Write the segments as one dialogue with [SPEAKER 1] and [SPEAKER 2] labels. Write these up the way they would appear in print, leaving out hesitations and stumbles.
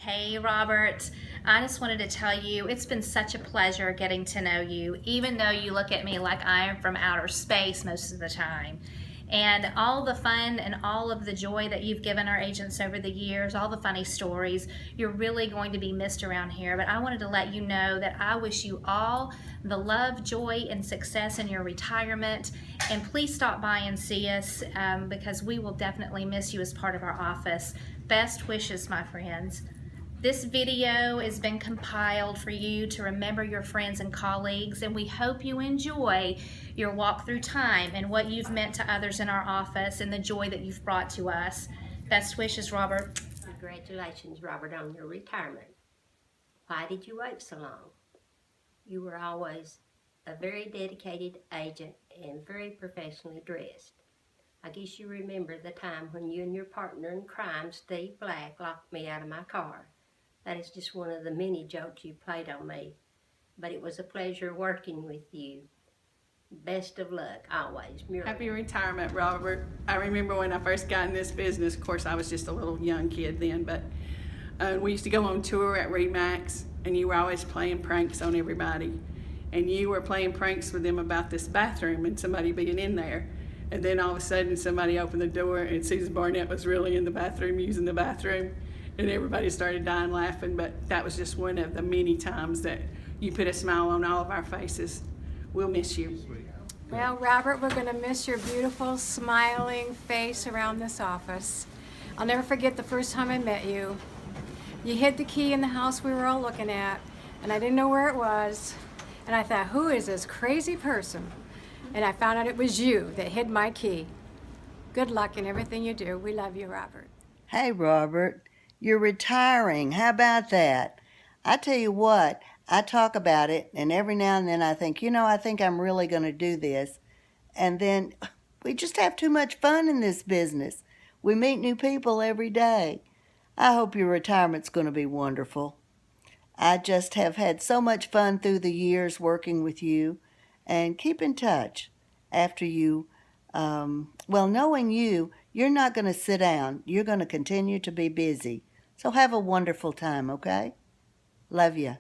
[SPEAKER 1] Hey Robert, I just wanted to tell you it's been such a pleasure getting to know you, even though you look at me like I am from outer space most of the time. And all the fun and all of the joy that you've given our agents over the years, all the funny stories, you're really going to be missed around here. But I wanted to let you know that I wish you all the love, joy, and success in your retirement. And please stop by and see us because we will definitely miss you as part of our office. Best wishes, my friends. This video has been compiled for you to remember your friends and colleagues, and we hope you enjoy your walk through time and what you've meant to others in our office and the joy that you've brought to us. Best wishes, Robert.
[SPEAKER 2] Congratulations, Robert, on your retirement. Why did you wait so long? You were always a very dedicated agent and very professionally dressed. I guess you remember the time when you and your partner in crime, Steve Black, locked me out of my car. That is just one of the many jokes you played on me. But it was a pleasure working with you. Best of luck, always. Muriel.
[SPEAKER 3] Happy retirement, Robert. I remember when I first got in this business, of course, I was just a little young kid then, but we used to go on tour at Remax, and you were always playing pranks on everybody. And you were playing pranks with them about this bathroom and somebody being in there. And then all of a sudden, somebody opened the door, and Susan Barnett was really in the bathroom, using the bathroom. And everybody started dying laughing, but that was just one of the many times that you put a smile on all of our faces. We'll miss you.
[SPEAKER 4] Well, Robert, we're going to miss your beautiful, smiling face around this office. I'll never forget the first time I met you. You hid the key in the house we were all looking at, and I didn't know where it was. And I thought, who is this crazy person? And I found out it was you that hid my key. Good luck in everything you do. We love you, Robert.
[SPEAKER 5] Hey, Robert. You're retiring. How about that? I tell you what, I talk about it, and every now and then I think, I think I'm really going to do this. And then we just have too much fun in this business. We meet new people every day. I hope your retirement's going to be wonderful. I just have had so much fun through the years working with you. And keep in touch after you, knowing you, you're not going to sit down. You're going to continue to be busy. So have a wonderful time, okay? Love you.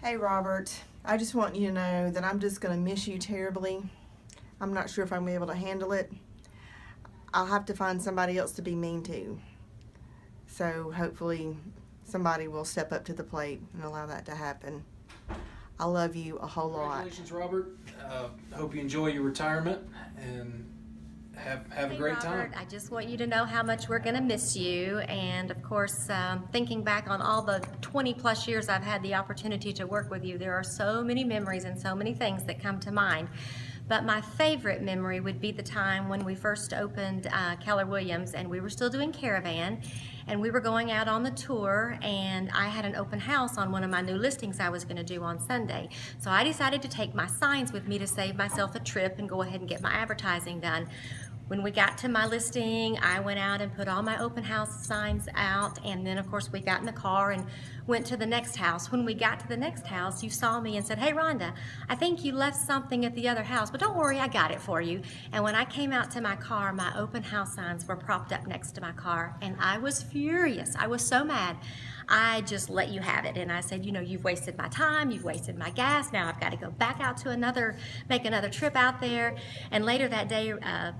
[SPEAKER 6] Hey Robert, I just want you to know that I'm just going to miss you terribly. I'm not sure if I'm going to be able to handle it. I'll have to find somebody else to be mean to. So hopefully somebody will step up to the plate and allow that to happen. I love you a whole lot.
[SPEAKER 7] Congratulations, Robert. Hope you enjoy your retirement and have a great
[SPEAKER 2] Robert,
[SPEAKER 7] time.
[SPEAKER 2] I just want you to know how much we're going to miss you. And of course, thinking back on all the 20 plus years I've had the opportunity to work with you, there are so many memories and so many things that come to mind. But my favorite memory would be the time when we first opened Keller Williams, and we were still doing Caravan, and we were going out on the tour, and I had an open house on one of my new listings I was going to do on Sunday. So I decided to take my signs with me to save myself a trip and go ahead and get my advertising done. When we got to my listing, I went out and put all my open house signs out, and then of course we got in the car and went to the next house. When we got to the next house, you saw me and said, "Hey Rhonda, I think you left something at the other house, but don't worry, I got it for you." And when I came out to my car, my open house signs were propped up next to my car, and I was furious. I was so mad. I just let you have it, and I said, you've wasted my time, you've wasted my gas, now I've got to go back out to make another trip out there. And later that day,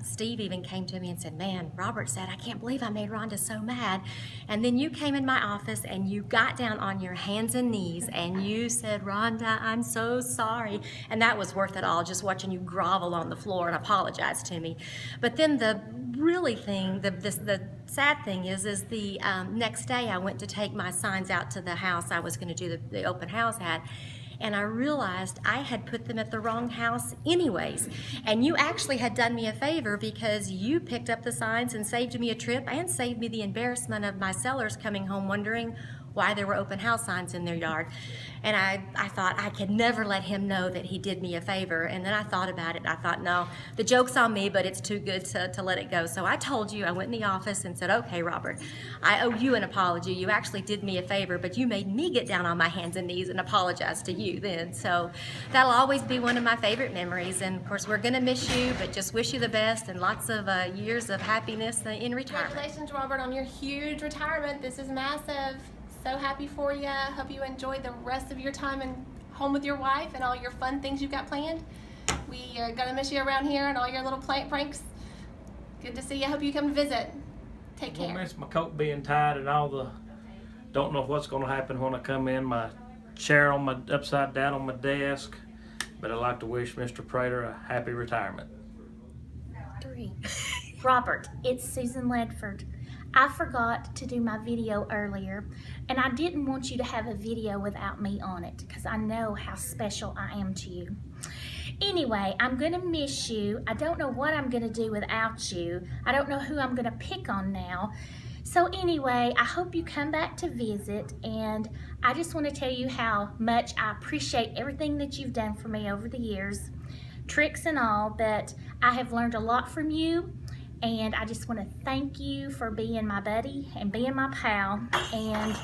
[SPEAKER 2] Steve even came to me and said, "Man, Robert said, I can't believe I made Rhonda so mad." And then you came in my office and you got down on your hands and knees and you said, "Rhonda, I'm so sorry." And that was worth it all, just watching you grovel on the floor and apologize to me. But then the sad thing is the next day I went to take my signs out to the house I was going to do the open house at, and I realized I had put them at the wrong house anyways. And you actually had done me a favor because you picked up the signs and saved me a trip and saved me the embarrassment of my sellers coming home wondering why there were open house signs in their yard. And I thought I could never let him know that he did me a favor. And then I thought about it. I thought, no, the joke's on me, but it's too good to let it go. So I told you, I went in the office and said, okay, Robert, I owe you an apology. You actually did me a favor, but you made me get down on my hands and knees and apologize to you then. So that'll always be one of my favorite memories. And of course, we're going to miss you, but just wish you the best and lots of years of happiness in retirement.
[SPEAKER 8] Congratulations, Robert, on your huge retirement. This is massive. So happy for you. Hope you enjoy the rest of your time and home with your wife and all your fun things you've got planned. We are gonna miss you around here and all your little pranks. Good to see you. Hope you come visit. Take
[SPEAKER 9] I
[SPEAKER 8] care.
[SPEAKER 9] miss my coat being tied and all the, don't know what's gonna happen when I come in, my chair on my, upside down on my desk. But I'd like to wish Mr. Praytor a happy retirement.
[SPEAKER 1] 3. Robert, it's Susan Ledford. I forgot to do my video earlier, and I didn't want you to have a video without me on it because I know how special I am to you. Anyway, I'm gonna miss you. I don't know what I'm gonna do without you. I don't know who I'm gonna pick on now. So anyway, I hope you come back to visit, and I just want to tell you how much I appreciate everything that you've done for me over the years, tricks and all, that I have learned a lot from you. And I just want to thank you for being my buddy and being my pal. And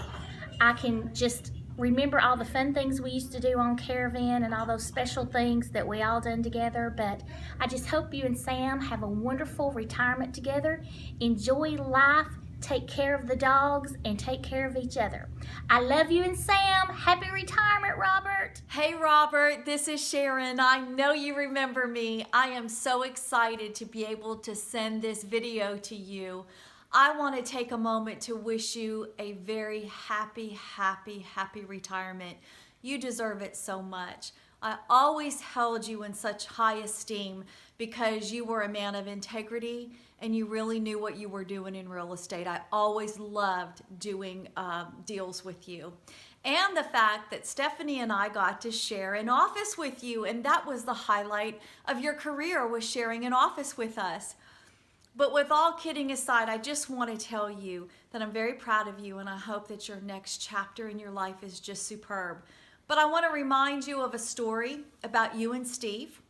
[SPEAKER 1] I can just remember all the fun things we used to do on Caravan and all those special things that we all done together. But I just hope you and Sam have a wonderful retirement together. Enjoy life, take care of the dogs, and take care of each other. I love you and Sam. Happy retirement, Robert.
[SPEAKER 10] Hey Robert, this is Sharon. I know you remember me. I am so excited to be able to send this video to you. I want to take a moment to wish you a very happy retirement. You deserve it so much. I always held you in such high esteem because you were a man of integrity and you really knew what you were doing in real estate. I always loved doing deals with you. And the fact that Stephanie and I got to share an office with you, and that was the highlight of your career, was sharing an office with us. But with all kidding aside, I just want to tell you that I'm very proud of you, and I hope that your next chapter in your life is just superb. But I want to remind you of a story about you and Steve.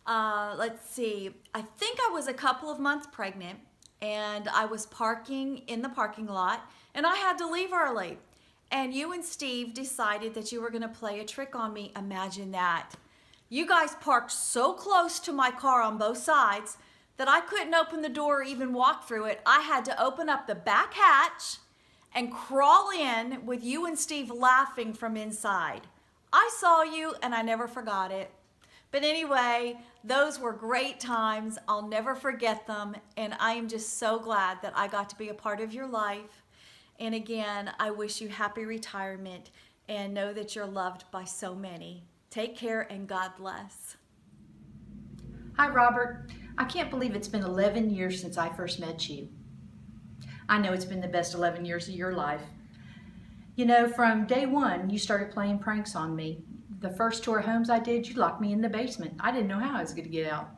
[SPEAKER 10] Let's see, I think I was a couple of months pregnant, and I was parking in the parking lot, and I had to leave early. And you and Steve decided that you were going to play a trick on me. Imagine that. You guys parked so close to my car on both sides that I couldn't open the door or even walk through it. I had to open up the back hatch and crawl in with you and Steve laughing from inside. I saw you and I never forgot it. But anyway, those were great times. I'll never forget them. And I am just so glad that I got to be a part of your life. And again, I wish you happy retirement and know that you're loved by so many. Take care and God bless.
[SPEAKER 11] Hi, Robert. I can't believe it's been 11 years since I first met you. I know it's been the best 11 years of your life. You know, from day one, you started playing pranks on me. The first tour homes I did, you locked me in the basement. I didn't know how I was going to get out.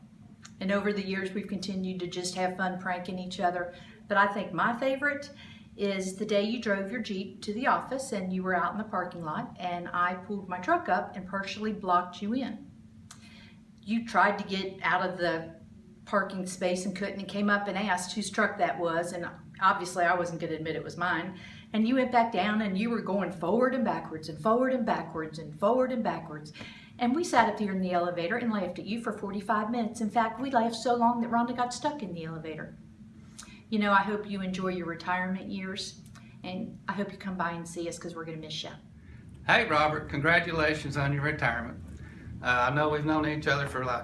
[SPEAKER 11] And over the years, we've continued to just have fun pranking each other. But I think my favorite is the day you drove your Jeep to the office and you were out in the parking lot and I pulled my truck up and partially blocked you in. You tried to get out of the parking space and couldn't, and came up and asked whose truck that was, and obviously I wasn't going to admit it was mine. And you went back down and you were going forward and backwards and forward and backwards and forward and backwards. And we sat up here in the elevator and laughed at you for 45 minutes. In fact, we laughed so long that Rhonda got stuck in the elevator. You know, I hope you enjoy your retirement years, and I hope you come by and see us because we're going to miss you.
[SPEAKER 12] Hey Robert, congratulations on your retirement. I know we've known each other for like,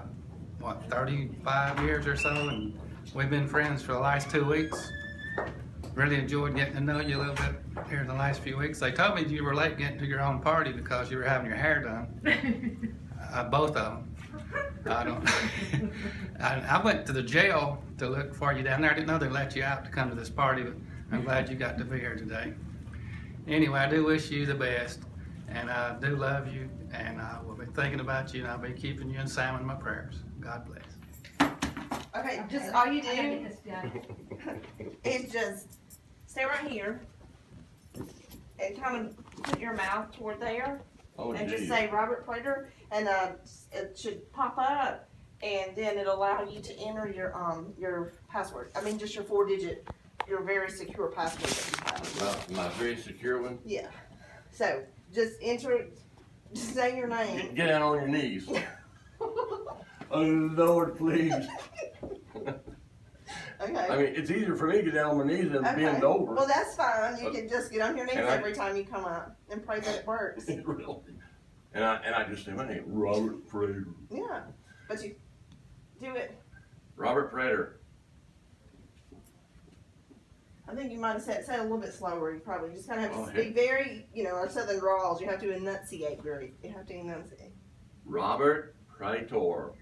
[SPEAKER 12] what, 35 years or so, and we've been friends for the last 2 weeks. Really enjoyed getting to know you a little bit here in the last few weeks. They told me you were late getting to your own party because you were having your hair done. Both of them. I don't. I went to the jail to look for you down there. I didn't know they let you out to come to this party, but I'm glad you got to be here today. Anyway, I do wish you the best, and I do love you, and I will be thinking about you, and I'll be keeping you and Sam in my prayers. God bless.
[SPEAKER 6] Okay, just all you do is just stay right here and kind of put your mouth toward there.
[SPEAKER 13] Oh,
[SPEAKER 6] And just
[SPEAKER 13] geez.
[SPEAKER 6] say Robert Praytor, and it should pop up, and then it'll allow you to enter your password. I mean, just your 4-digit, your very secure password that you have.
[SPEAKER 13] My very secure one.
[SPEAKER 6] Yeah. So just enter it. Just say your name.
[SPEAKER 13] Get down on your knees. Oh Lord, please.
[SPEAKER 6] Okay.
[SPEAKER 13] I mean, it's easier for me to get down on my knees than
[SPEAKER 6] Okay.
[SPEAKER 13] bend over.
[SPEAKER 6] Well, that's fine. You can just get on your knees
[SPEAKER 13] And
[SPEAKER 6] every time you come up and pray that it works.
[SPEAKER 13] Really. And I just say my name, Robert Praytor.
[SPEAKER 6] Yeah. But you do it.
[SPEAKER 13] Robert Praytor.
[SPEAKER 6] I think you might have said it a little bit slower. You probably just kind of have to
[SPEAKER 13] Oh,
[SPEAKER 6] speak very, our southern drawls. You have to enunciate very. You have to enunciate.
[SPEAKER 13] Robert Praytor.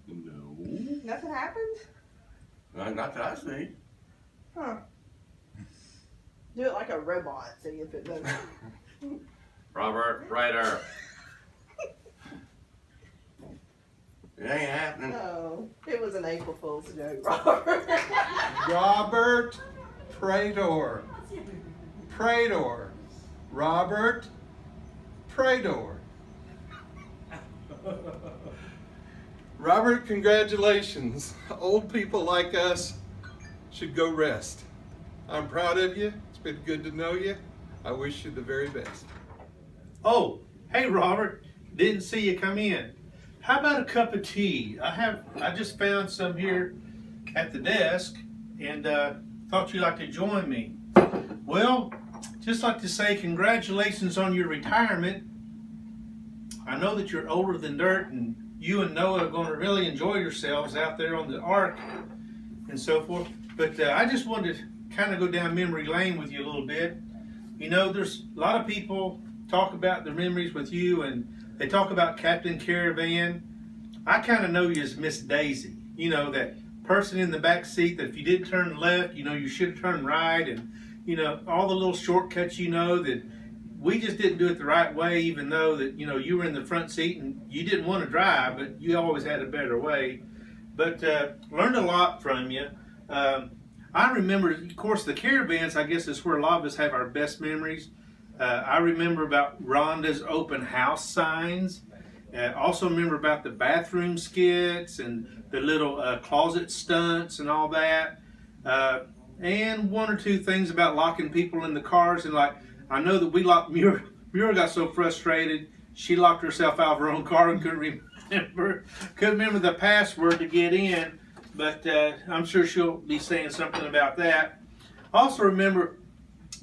[SPEAKER 13] No.
[SPEAKER 6] Nothing happened?
[SPEAKER 13] Not that I see.
[SPEAKER 6] Huh. Do it like a robot. See if it does.
[SPEAKER 13] Robert Praytor. It ain't happening.
[SPEAKER 6] No, it was an April Fool's joke, Robert.
[SPEAKER 14] Robert Praytor. Praytor. Robert Praytor. Robert, congratulations. Old people like us should go rest. I'm proud of you. It's been good to know you. I wish you the very best.
[SPEAKER 15] Oh, hey Robert, didn't see you come in. How about a cup of tea? I just found some here at the desk and thought you'd like to join me. Well, just like to say congratulations on your retirement. I know that you're older than dirt and you and Noah are going to really enjoy yourselves out there on the ark and so forth. But I just wanted to kind of go down memory lane with you a little bit. You know, there's a lot of people talk about their memories with you and they talk about Captain Caravan. I kind of know you as Miss Daisy. You know, that person in the back seat that if you didn't turn left, you should have turned right. And, all the little shortcuts, that we just didn't do it the right way, even though that, you were in the front seat and you didn't want to drive, but you always had a better way. But learned a lot from you. I remember, of course, the caravans, I guess, is where a lot of us have our best memories. I remember about Rhonda's open house signs. Also remember about the bathroom skits and the little closet stunts and all that. And one or two things about locking people in the cars. And I know that we locked Muriel got so frustrated, she locked herself out of her own car and couldn't remember the password to get in. But I'm sure she'll be saying something about that. Also remember,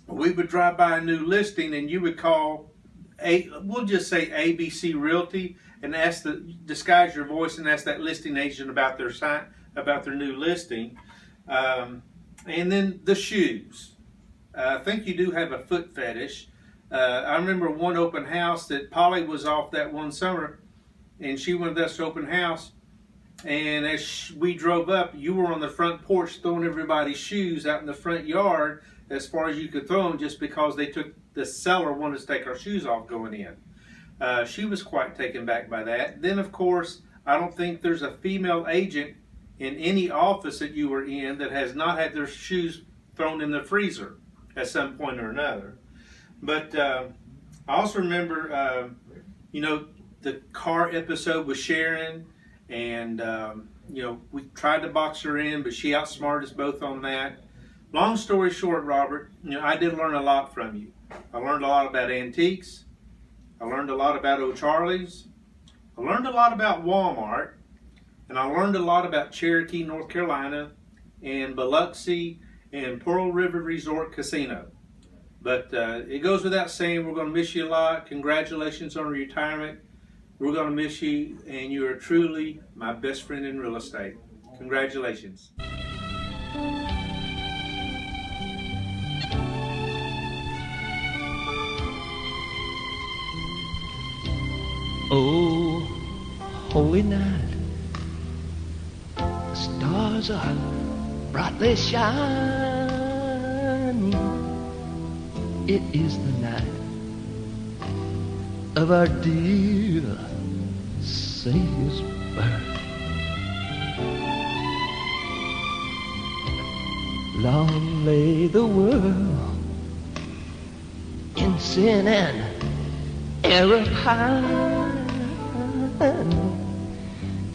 [SPEAKER 15] we would drive by a new listing and you would call, we'll just say ABC Realty, and disguise your voice and ask that listing agent about their new listing. And then the shoes. I think you do have a foot fetish. I remember one open house that Polly was off that one summer, and she went with us to open house. And as we drove up, you were on the front porch throwing everybody's shoes out in the front yard as far as you could throw them, just because the seller wanted to take our shoes off going in. She was quite taken back by that. Then, of course, I don't think there's a female agent in any office that you were in that has not had their shoes thrown in the freezer at some point or another. But I also remember, the car episode with Sharon, and we tried to box her in, but she outsmarted us both on that. Long story short, Robert, I did learn a lot from you. I learned a lot about antiques. I learned a lot about O'Charlie's. I learned a lot about Walmart. And I learned a lot about Cherokee, North Carolina, and Biloxi, and Pearl River Resort Casino. But it goes without saying, we're going to miss you a lot. Congratulations on retirement. We're going to miss you, and you are truly my best friend in real estate. Congratulations.
[SPEAKER 16] Oh, holy night, the stars are brightly shining. It is the night of our dear Savior's birth. Long lay the world on sin and error pine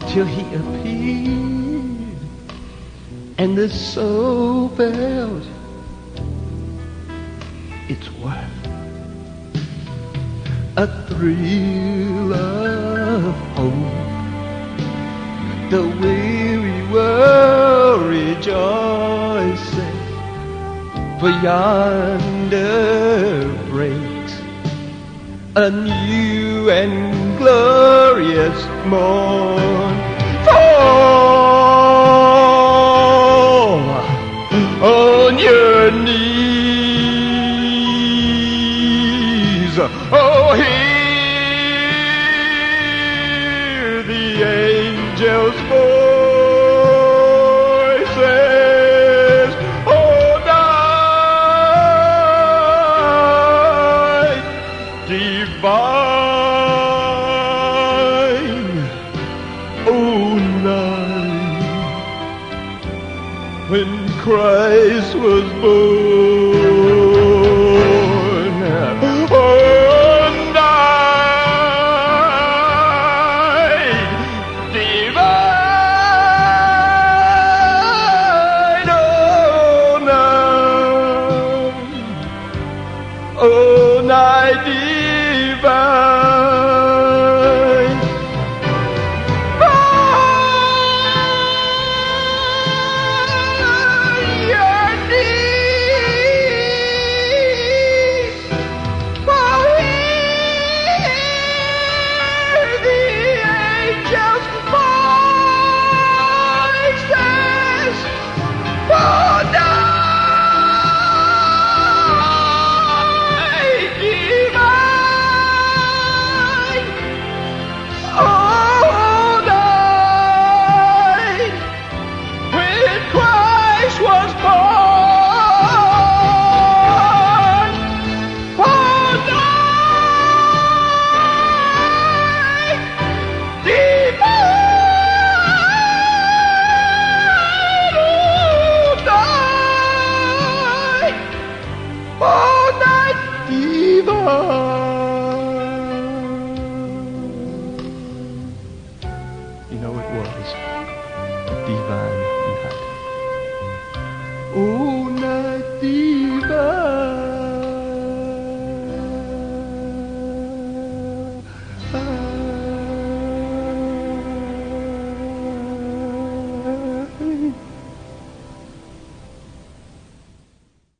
[SPEAKER 16] till he appeared and the soul felt its worth. A thrill of hope, the weary world rejoices, for yonder breaks a new and glorious morn. Fall on your knees, oh, hear the angels' voices, oh, night divine, oh, night when Christ was born, oh, night divine, oh, night divine. Your knees, for hear the angels' voices, for night divine, oh, night when Christ was born, oh, night divine, oh, night divine. You know it was a divine night. Ooh.